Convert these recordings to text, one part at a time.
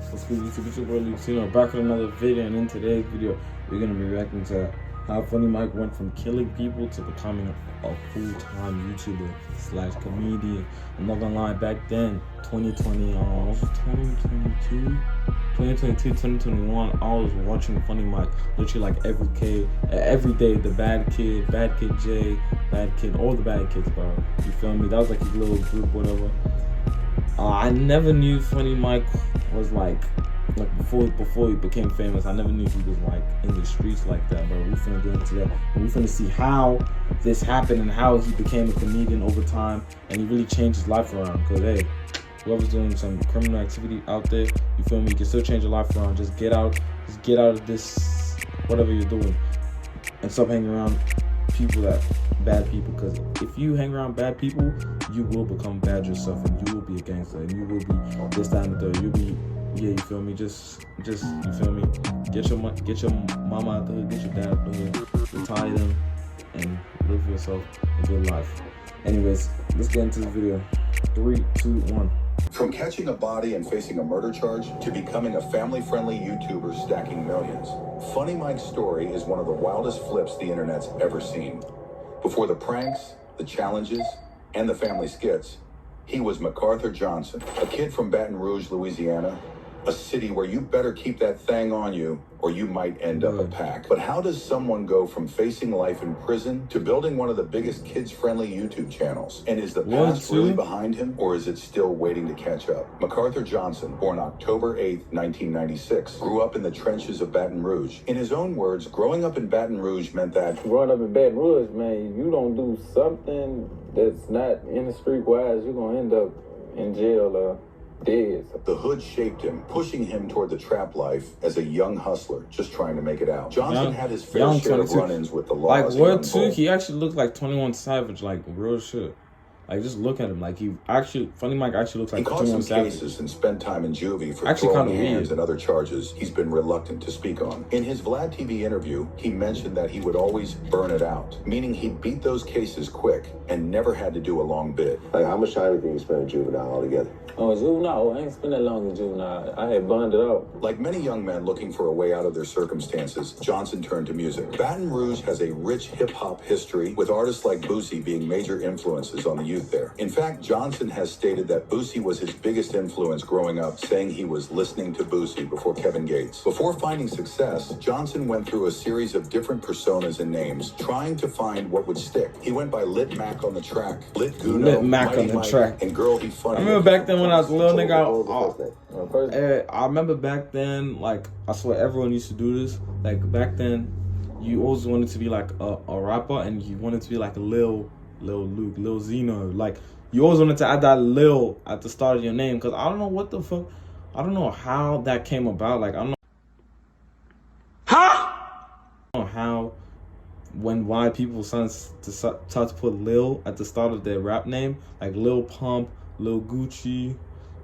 What's good, YouTube? It's your boy LukeZno, back with another video, and in today's video, we're gonna be reacting to how Funny Mike went from killing people to becoming a full-time YouTuber slash comedian. I'm not gonna lie, back then, 2020, what was 2022? 2022, 2021, I was watching Funny Mike literally like every day. The Bad Kid J, Bad Kid, all the bad kids, bro. You feel me? That was like his little group, whatever. I never knew Funny Mike was like before he became famous. I never knew he was like in the streets like that, but we finna get into that. And we finna see how this happened and how he became a comedian over time, and he really changed his life around. Cause hey, whoever's doing some criminal activity out there, you feel me? You can still change your life around. Just get out of this whatever you're doing, and stop hanging around bad people, because if you hang around bad people, you will become bad yourself, and you will be a gangster, and you will be this, that, and the third. You'll be, yeah, you feel me? Just you feel me? Get your mama out the hood, get your dad out the hood, retire them, and live for yourself a good life. Anyways, let's get into this video. 3, 2, 1. From catching a body and facing a murder charge to becoming a family-friendly YouTuber stacking millions, Funny Mike's story is one of the wildest flips the internet's ever seen. Before the pranks, the challenges, and the family skits, he was MacArthur Johnson, a kid from Baton Rouge, Louisiana, a city where you better keep that thing on you or you might end up a pack. But how does someone go from facing life in prison to building one of the biggest kids-friendly YouTube channels? And is the past really behind him, or is it still waiting to catch up? MacArthur Johnson, born October 8, 1996, grew up in the trenches of Baton Rouge. In his own words, growing up in Baton Rouge meant that growing up in Baton Rouge, man, you don't do something that's not in the street-wise, you're gonna end up in jail or dead. The hood shaped him, pushing him toward the trap life as a young hustler, just trying to make it out. Johnson had his fair share of run-ins with the law. Like, word two, he actually looked like 21 Savage, like real shit. Like, just look at him. Like, Funny Mike actually looks like 21 Savage. He caught some cases and spent time in juvie for throwing hands and other charges he's been reluctant to speak on. In his Vlad TV interview, he mentioned that he would always burn it out, meaning he'd beat those cases quick and never had to do a long bid. Like, how much time do you think you spent in juvenile altogether? Oh, juvenile? I ain't spent that long in juvenile. I had burned it out. Like many young men looking for a way out of their circumstances, Johnson turned to music. Baton Rouge has a rich hip-hop history, with artists like Boosie being major influences on the youth there. In fact, Johnson has stated that Boosie was his biggest influence growing up, saying he was listening to Boosie before Kevin Gates. Before finding success, Johnson went through a series of different personas and names, trying to find what would stick. He went by Lit Mac on the track, LukeZno, on the track, and Girl Be Funny. I remember back then when I was a little nigga, I remember back then, like, I swear everyone used to do this. Like, back then, you always wanted to be like a rapper, and you wanted to be like a Lil Luke, LukeZno. Like, you always wanted to add that Lil at the start of your name, because I don't know what the fuck, I don't know how that came about. Like, I don't know how, why people start to put Lil at the start of their rap name, like Lil Pump, Lil Gucci,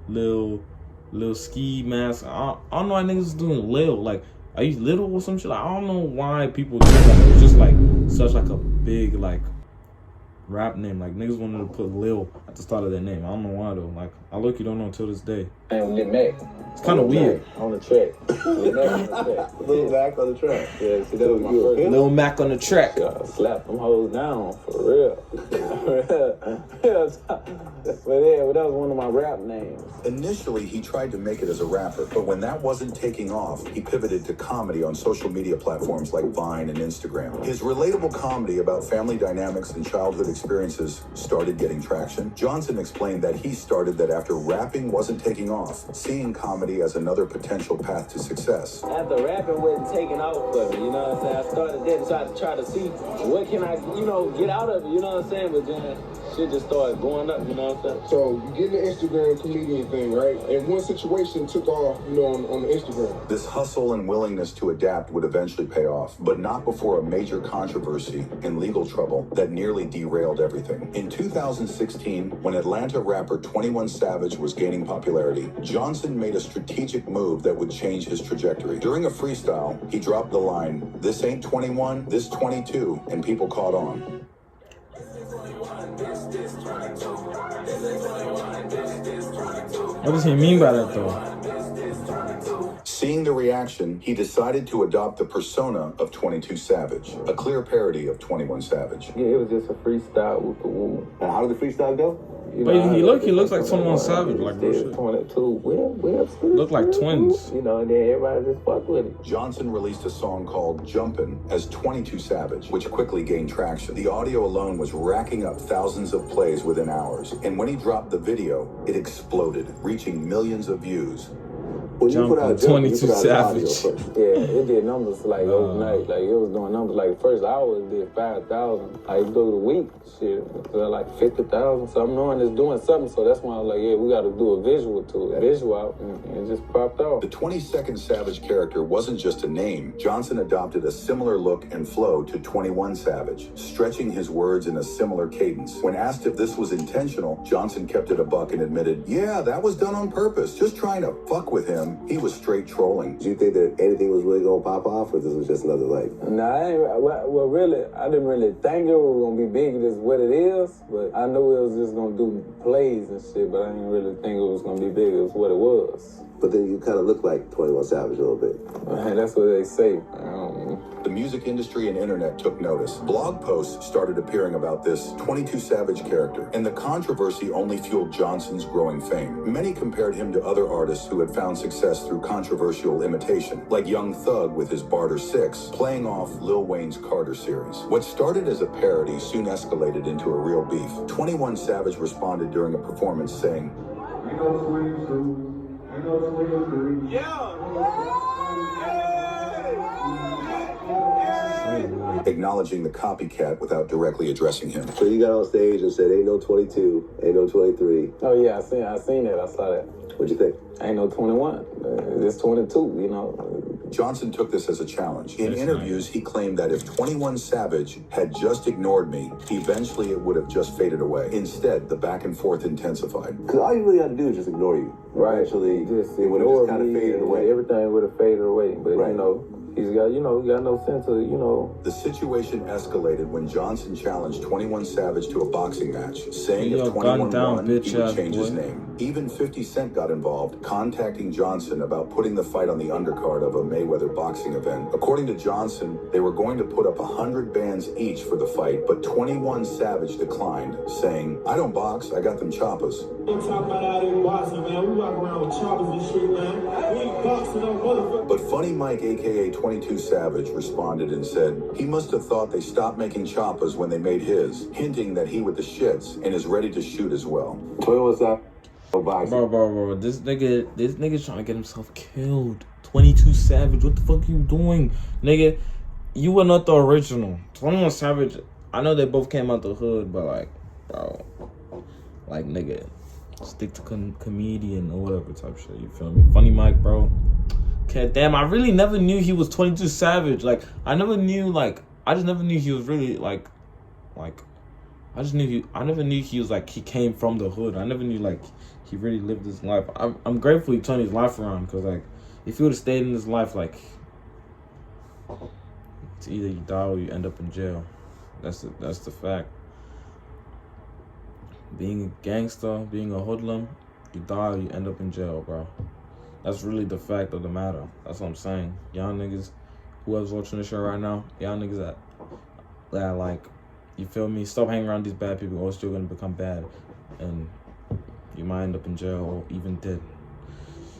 Lil Ski Mask. I don't know why niggas is doing Lil. Like, are you little or some shit? Like, I don't know why people do that. It was just like such like a big like rap name. Like, niggas wanted to put Lil at the start of their name. I don't know why though. Like, I look, you don't know until this day. And Lit Mac. It's kind of weird. On the track. Lit Mac on the track. Lil Mac on the track. Yeah, see, that was my first. Lil Mac on the track. Slap them hoes down, for real. But that was one of my rap names. Initially, he tried to make it as a rapper, but when that wasn't taking off, he pivoted to comedy on social media platforms like Vine and Instagram. His relatable comedy about family dynamics and childhood experiences started getting traction. Johnson explained that he started that after rapping wasn't taking off, seeing comedy as another potential path to success. After rapping wasn't taking off for me, you know what I'm saying? I started then to try to see what can I, get out of it, you know what I'm saying? But then shit just started going up, you know what I'm saying? So you get the Instagram comedian thing, right? And one situation took off, on the Instagram. This hustle and willingness to adapt would eventually pay off, but not before a major controversy and legal trouble that nearly derailed everything. In 2016, when Atlanta rapper 21 Savage was gaining popularity, Johnson made a strategic move that would change his trajectory. During a freestyle, he dropped the line, "This ain't 21, this 22," and people caught on. What does he mean by that though? Seeing the reaction, he decided to adopt the persona of 22 Savage, a clear parody of 21 Savage. Yeah, it was just a freestyle with the woo. And how did the freestyle go? You But know, he looks like 21 Savage, like real shit. 22. We're Look like twins. You know, and then everybody just fuck with it. Johnson released a song called Jumpin' as 22 Savage, which quickly gained traction. The audio alone was racking up thousands of plays within hours, and when he dropped the video, it exploded, reaching millions of views. When you put out Jumpin', 22 you put out Savage. Savage. Yeah, it did numbers like overnight. Like it was doing numbers like the first hour it did 5,000. Like through the week, shit, it was like 50,000. So I'm knowing it's doing something. So that's why I was like, yeah, we got to do a visual to it. Visual out, and it just popped off. The 22nd Savage character wasn't just a name. Johnson adopted a similar look and flow to 21 Savage, stretching his words in a similar cadence. When asked if this was intentional, Johnson kept it a buck and admitted, yeah, that was done on purpose, just trying to fuck with him. He was straight trolling. Do you think that anything was really going to pop off, or this was just another, like... Nah, well, really, I didn't really think it was going to be big as what it is, but I knew it was just going to do plays and shit, but I didn't really think it was going to be big as what it was. But then you kind of look like 21 Savage a little bit. That's what they say. The music industry and internet took notice. Blog posts started appearing about this 22 Savage character, and the controversy only fueled Johnson's growing fame. Many compared him to other artists who had found success through controversial imitation, like Young Thug with his Barter 6, playing off Lil Wayne's Carter series. What started as a parody soon escalated into a real beef. 21 Savage responded during a performance saying, acknowledging the copycat without directly addressing him. So you got on stage and said, ain't no 22, ain't no 23. Oh yeah, I seen that. I saw that. What'd you think? Ain't no 21. It's 22, you know. Johnson took this as a challenge. In interviews, he claimed that if 21 Savage had just ignored me, eventually it would have just faded away. Instead, the back and forth intensified. Because all you really got to do is just ignore you. Right. Eventually, Just it would have just kind of faded away. Everything would have faded away. But, Right. you know, he's got, he got no sense of, The situation escalated when Johnson challenged 21 Savage to a boxing match, saying Yo, if 21 gun down, won, bitch he would ass change his boy. name. Even 50 Cent got involved, contacting Johnson about putting the fight on the undercard of a Mayweather boxing event. According to Johnson, they were going to put up 100 bands each for the fight, but 21 Savage declined, saying, I don't box, I got them choppers. Don't talk about out in boxing, man. We walk around with choppers and shit, man. We ain't boxing no motherfucker. But Funny Mike, aka 22 Savage, responded and said he must have thought they stopped making choppers when they made his, hinting that he with the shits and is ready to shoot as well. 21 Savage, no boxing. Bro, this nigga's trying to get himself killed. 22 Savage, what the fuck are you doing? Nigga, you were not the original. 21 Savage, I know they both came out the hood, but like, bro, like, nigga, stick to comedian or whatever type shit, you feel me? Funny Mike, bro. Okay, damn, I really never knew he was 22 Savage. Like, I never knew, like, I just never knew he was really, like, I never knew he was, like, he came from the hood. I never knew, like, he really lived his life. I'm grateful he turned his life around, because, like, if he would have stayed in his life, like, it's either you die or you end up in jail. That's the fact. Being a gangster, being a hoodlum, you die or you end up in jail, bro. That's really the fact of the matter. That's what I'm saying. Y'all niggas, whoever's watching this show right now, y'all niggas that like, you feel me? Stop hanging around these bad people or else you're gonna become bad. And you might end up in jail or even dead.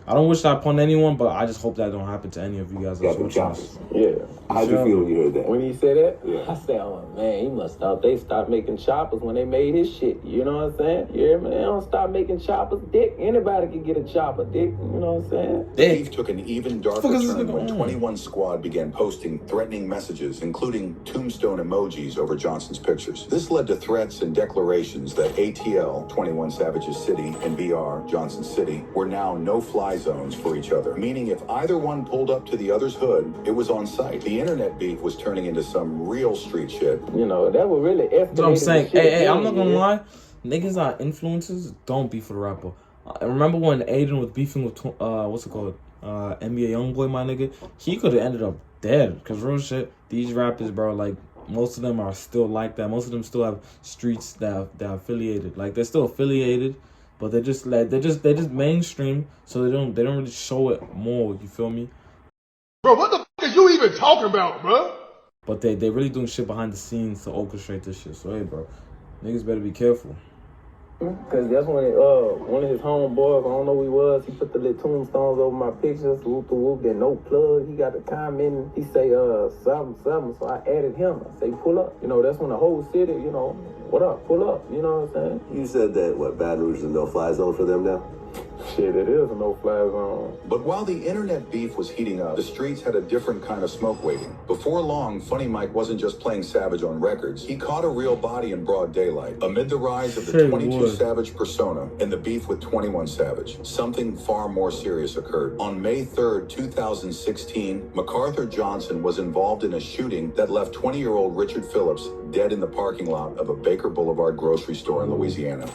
I don't wish that upon anyone, but I just hope that don't happen to any of you guys that's watching this. Yeah. How'd you feel when you heard that? When he said that, Yeah. I said, oh man, he must thought they stopped making choppers when they made his shit. You know what I'm saying? Yeah, man, they don't stop making choppers, dick. Anybody can get a chopper, dick. You know what I'm saying? Beef took an even darker Fuck is this turn nigga when on? 21 Squad began posting threatening messages, including tombstone emojis over Johnson's pictures. This led to threats and declarations that ATL, 21 Savage's city, and BR, Johnson City, were now no-fly zones for each other, meaning if either one pulled up to the other's hood, it was on sight. The internet beef was turning into some real street shit. You know, that would really escalate. That's what I'm saying. Hey, I'm not gonna lie. Niggas are influencers. Don't beef with a rapper. I remember when Aiden was beefing with, what's it called? NBA Youngboy, my nigga. He could have ended up dead. Because real shit, these rappers, bro, like, most of them are still like that. Most of them still have streets that are affiliated. Like, they're still affiliated, but they're just mainstream, so they don't really show it more, you feel me? Bro, what the fuck are you even talking about, bro? But they really doing shit behind the scenes to orchestrate this shit. So, hey, bro, niggas better be careful. Because that's when one of his homeboys, I don't know who he was, he put the little tombstones over my pictures, whoop the whoop, then no plug. He got the comment, he say, something. So I added him. I say, pull up. You know, that's when the whole city, you know, what up, pull up. You know what I'm saying? You said that, what, Baton Rouge is a no-fly zone for them now? Shit, it is a no-fly zone. But while the internet beef was heating up, the streets had a different kind of smoke waiting. Before long, Funny Mike wasn't just playing Savage on records. He caught a real body in broad daylight. Amid the rise of the 22 Savage persona and the beef with 21 Savage, something far more serious occurred. On May 3rd, 2016, MacArthur Johnson was involved in a shooting that left 20-year-old Richard Phillips dead in the parking lot of a Baker Boulevard grocery store in Louisiana.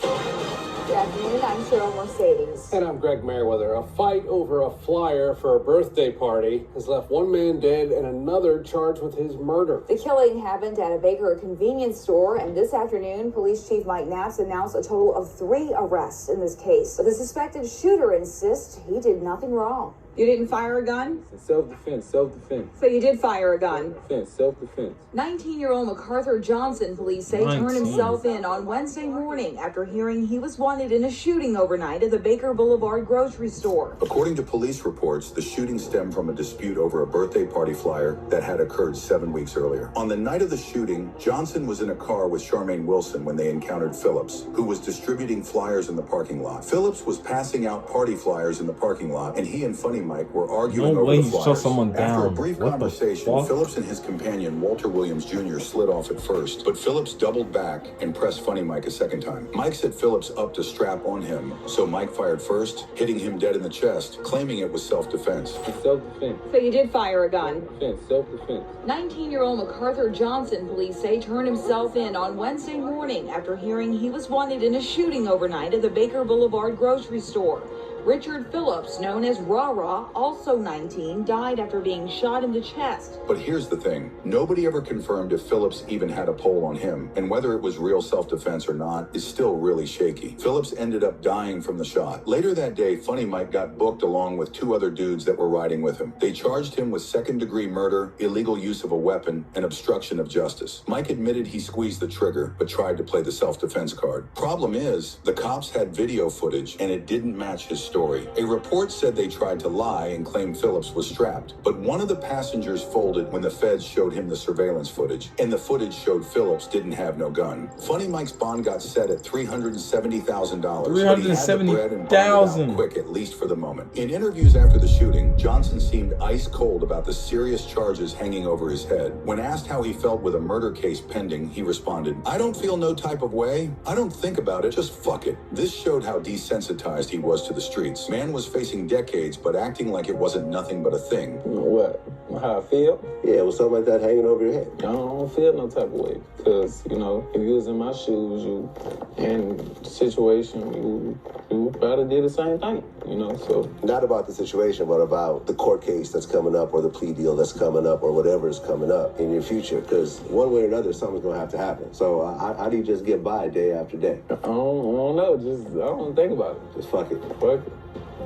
Good afternoon, I'm Cheryl Mercedes. And I'm Greg Merriweather. A fight over a flyer for a birthday party has left one man dead and another charged with his murder. The killing happened at a Baker convenience store, and this afternoon, Police Chief Mike Knapp's announced a total of 3 arrests in this case. But the suspected shooter insists he did nothing wrong. You didn't fire a gun? Self-defense. So you did fire a gun? Self-defense. 19-year-old MacArthur Johnson, police say, turned himself in on Wednesday morning after hearing he was wanted in a shooting overnight at the Baker Boulevard grocery store. According to police reports, the shooting stemmed from a dispute over a birthday party flyer that had occurred 7 weeks earlier. On the night of the shooting, Johnson was in a car with Charmaine Wilson when they encountered Phillips, who was distributing flyers in the parking lot. Phillips was passing out party flyers in the parking lot, and he and Funny Mike were arguing over the flyers. After a brief conversation, Phillips and his companion, Walter Williams Jr., slid off at first, but Phillips doubled back and pressed Funny Mike a second time. Mike set Phillips up to strap on him, so Mike fired first, hitting him dead in the chest, claiming it was self-defense. Self-defense. So you did fire a gun? Self-defense. 19-year-old MacArthur Johnson, police say, turned himself in on Wednesday morning after hearing he was wanted in a shooting overnight at the Baker Boulevard grocery store. Richard Phillips, known as Rah-Rah, also 19, died after being shot in the chest. But here's the thing. Nobody ever confirmed if Phillips even had a pole on him, and whether it was real self-defense or not is still really shaky. Phillips ended up dying from the shot. Later that day, Funny Mike got booked along with 2 other dudes that were riding with him. They charged him with second-degree murder, illegal use of a weapon, and obstruction of justice. Mike admitted he squeezed the trigger, but tried to play the self-defense card. Problem is, the cops had video footage, and it didn't match his story. A report said they tried to lie and claimed Phillips was strapped, but one of the passengers folded when the feds showed him the surveillance footage, and the footage showed Phillips didn't have no gun. Funny Mike's bond got set at $370,000, but he had the bread and bonded out quick, at least for the moment. In interviews after the shooting, Johnson seemed ice cold about the serious charges hanging over his head. When asked how he felt with a murder case pending, he responded, "I don't feel no type of way. I don't think about it, just fuck it." This showed how desensitized he was to the streets. Man was facing decades, but acting like it wasn't nothing but a thing. What? How I feel? Yeah, with something like that hanging over your head. I don't feel no type of way. Because, you know, if you was in my shoes, you in the situation, you probably did the same thing, you know, so. Not about the situation, but about the court case that's coming up or the plea deal that's coming up or whatever is coming up in your future. Because one way or another, something's going to have to happen. So how do you just get by day after day? I don't know. I don't think about it. Just fuck it. Fuck it.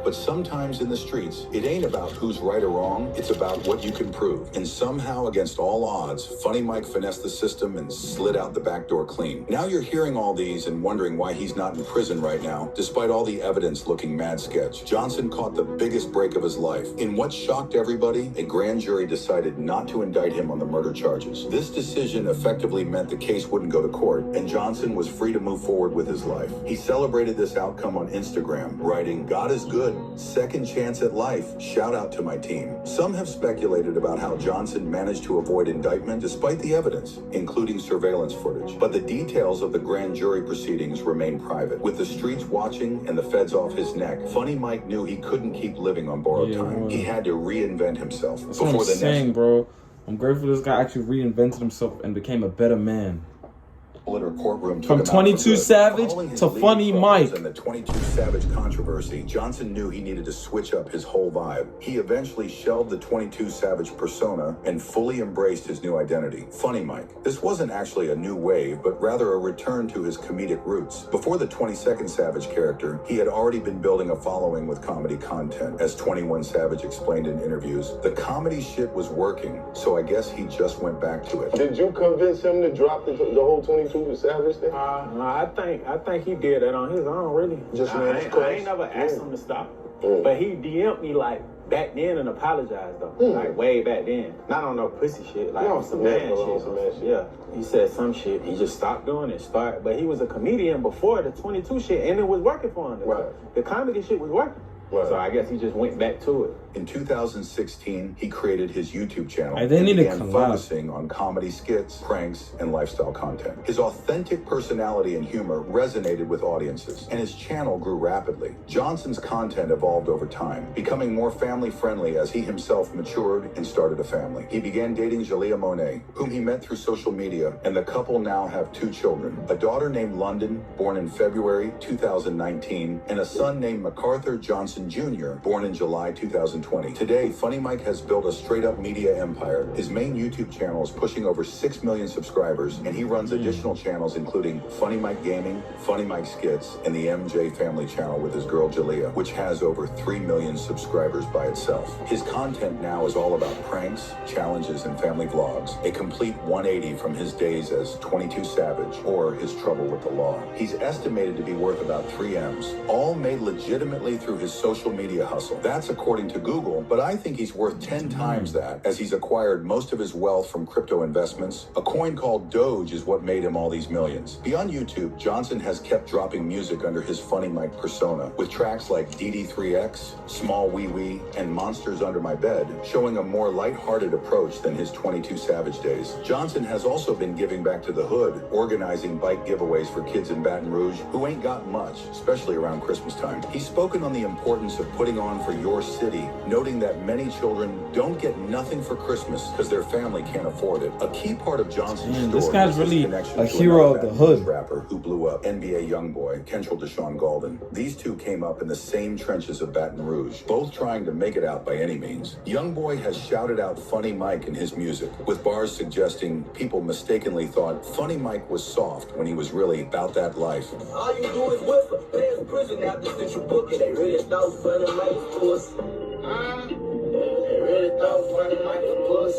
But sometimes in the streets, it ain't about who's right or wrong, it's about what you can prove. And somehow, against all odds, Funny Mike finessed the system and slid out the back door clean. Now you're hearing all these and wondering why he's not in prison right now, despite all the evidence looking mad sketch. Johnson caught the biggest break of his life. In what shocked everybody, a grand jury decided not to indict him on the murder charges. This decision effectively meant the case wouldn't go to court, and Johnson was free to move forward with his life. He celebrated this outcome on Instagram, writing, "God is good. Second chance at life. Shout out to my team." Some have speculated about how Johnson managed to avoid indictment despite the evidence, including surveillance footage. But the details of the grand jury proceedings remain private. With the streets watching and the feds off his neck, Funny Mike knew he couldn't keep living on borrowed time. He had to reinvent himself. That's what I'm saying, bro. I'm grateful this guy actually reinvented himself and became a better man. Or courtroom From took him out 22 good. Savage Following his to legal Funny troubles Mike. and the 22 Savage controversy, Johnson knew he needed to switch up his whole vibe. He eventually shelved the 22 Savage persona and fully embraced his new identity, Funny Mike. This wasn't actually a new wave, but rather a return to his comedic roots. Before the 22nd Savage character, he had already been building a following with comedy content. As 21 Savage explained in interviews, the comedy shit was working, so I guess he just went back to it. Did you convince him to drop the whole 22 Savage thing? I think he did that on his own, really. I ain't never asked him to stop, but he DM'd me like back then and apologized though, like way back then. Not on no pussy shit, like on some man shit. Yeah, he said some shit. He just stopped doing it. But he was a comedian before the 22 shit, and it was working for him. The comedy shit was working. So I guess he just went back to it. In 2016, he created his YouTube channel And they and need to began collab. focusing on comedy skits, pranks, and lifestyle content. His authentic personality and humor resonated with audiences, and his channel grew rapidly. Johnson's content evolved over time, becoming more family-friendly as he himself matured and started a family. He began dating Jalea Monet, whom he met through social media, and the couple now have 2 children, a daughter named London, born in February 2019, and a son named MacArthur Johnson Jr., born in July 2020. Today, Funny Mike has built a straight-up media empire. His main YouTube channel is pushing over 6 million subscribers, and he runs additional channels including Funny Mike Gaming, Funny Mike Skits, and the MJ Family channel with his girl Jalea, which has over 3 million subscribers by itself. His content now is all about pranks, challenges, and family vlogs, a complete 180 from his days as 22 Savage or his trouble with the law. He's estimated to be worth about 3 M's, all made legitimately through his social media hustle. That's according to Google, but I think he's worth 10 times that, as he's acquired most of his wealth from crypto investments. A coin called Doge is what made him all these millions. Beyond YouTube, Johnson has kept dropping music under his Funny Mike persona, with tracks like DD3X, Small Wee Wee, and Monsters Under My Bed, showing a more lighthearted approach than his 22 Savage days. Johnson has also been giving back to the hood, organizing bike giveaways for kids in Baton Rouge who ain't got much, especially around Christmas time. He's spoken on the importance of putting on for your city, noting that many children don't get nothing for Christmas because their family can't afford it. A key part of Johnson's story this guy's is his really connection a to hero another of the Baton Rouge hood. rapper who blew up, NBA YoungBoy, Kentrell Deshaun Golden. These two came up in the same trenches of Baton Rouge, both trying to make it out by any means. YoungBoy has shouted out Funny Mike in his music, with bars suggesting people mistakenly thought Funny Mike was soft when he was really about that life. All you do is whistle. There's prison after Central Booking. They really thought Funny Mike was they really thought Funny Mike was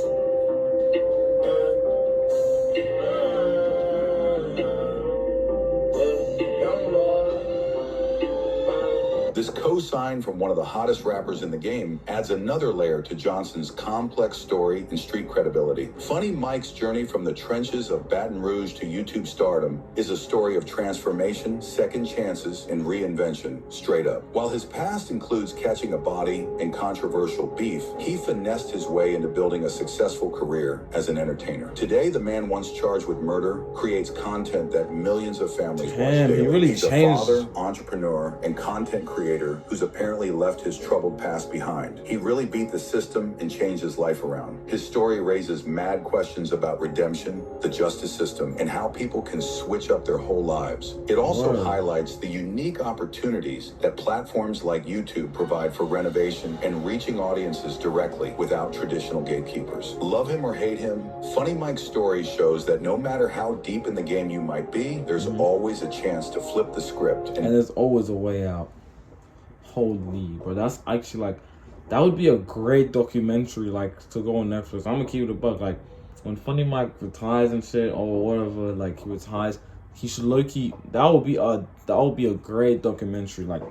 This co-sign from one of the hottest rappers in the game adds another layer to Johnson's complex story and street credibility. Funny Mike's journey from the trenches of Baton Rouge to YouTube stardom is a story of transformation, second chances, and reinvention, straight up. While his past includes catching a body and controversial beef, he finessed his way into building a successful career as an entertainer. Today, the man once charged with murder creates content that millions of families watch daily. He really He's changed. a father, entrepreneur, and content creator who's apparently left his troubled past behind. He really beat the system and changed his life around. His story raises mad questions about redemption, the justice system, and how people can switch up their whole lives. It also highlights the unique opportunities that platforms like YouTube provide for renovation and reaching audiences directly without traditional gatekeepers. Love him or hate him, Funny Mike's story shows that no matter how deep in the game you might be, there's always a chance to flip the script. And there's always a way out. Holy, bro, that's actually like, that would be a great documentary, like, to go on Netflix. I'm gonna keep it a buck. Like, when Funny Mike retires and shit, or whatever, like, he retires, he should low-key, that would be a great documentary. Like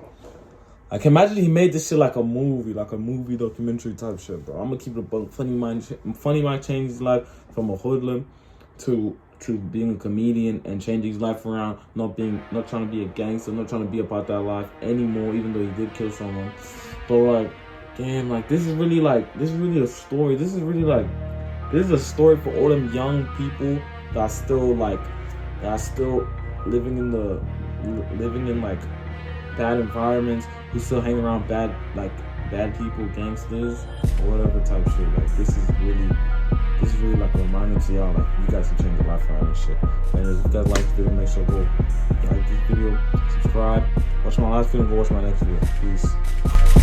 imagine he made this shit like a movie documentary type shit, bro. I'm gonna keep it a buck. Funny Mike changed his life from a hoodlum to being a comedian and changing his life around, not trying to be a gangster, not trying to be about that life anymore, even though he did kill someone. But like, damn, like this is really a story. This is a story for all them young people that are still living in like bad environments, who still hang around bad people, gangsters, or whatever type shit. Like this is this is really like a reminder to y'all, like you guys can change your life around and shit. And if you guys like the video, make sure to go like this video, subscribe, watch my last video, and go watch my next video. Peace.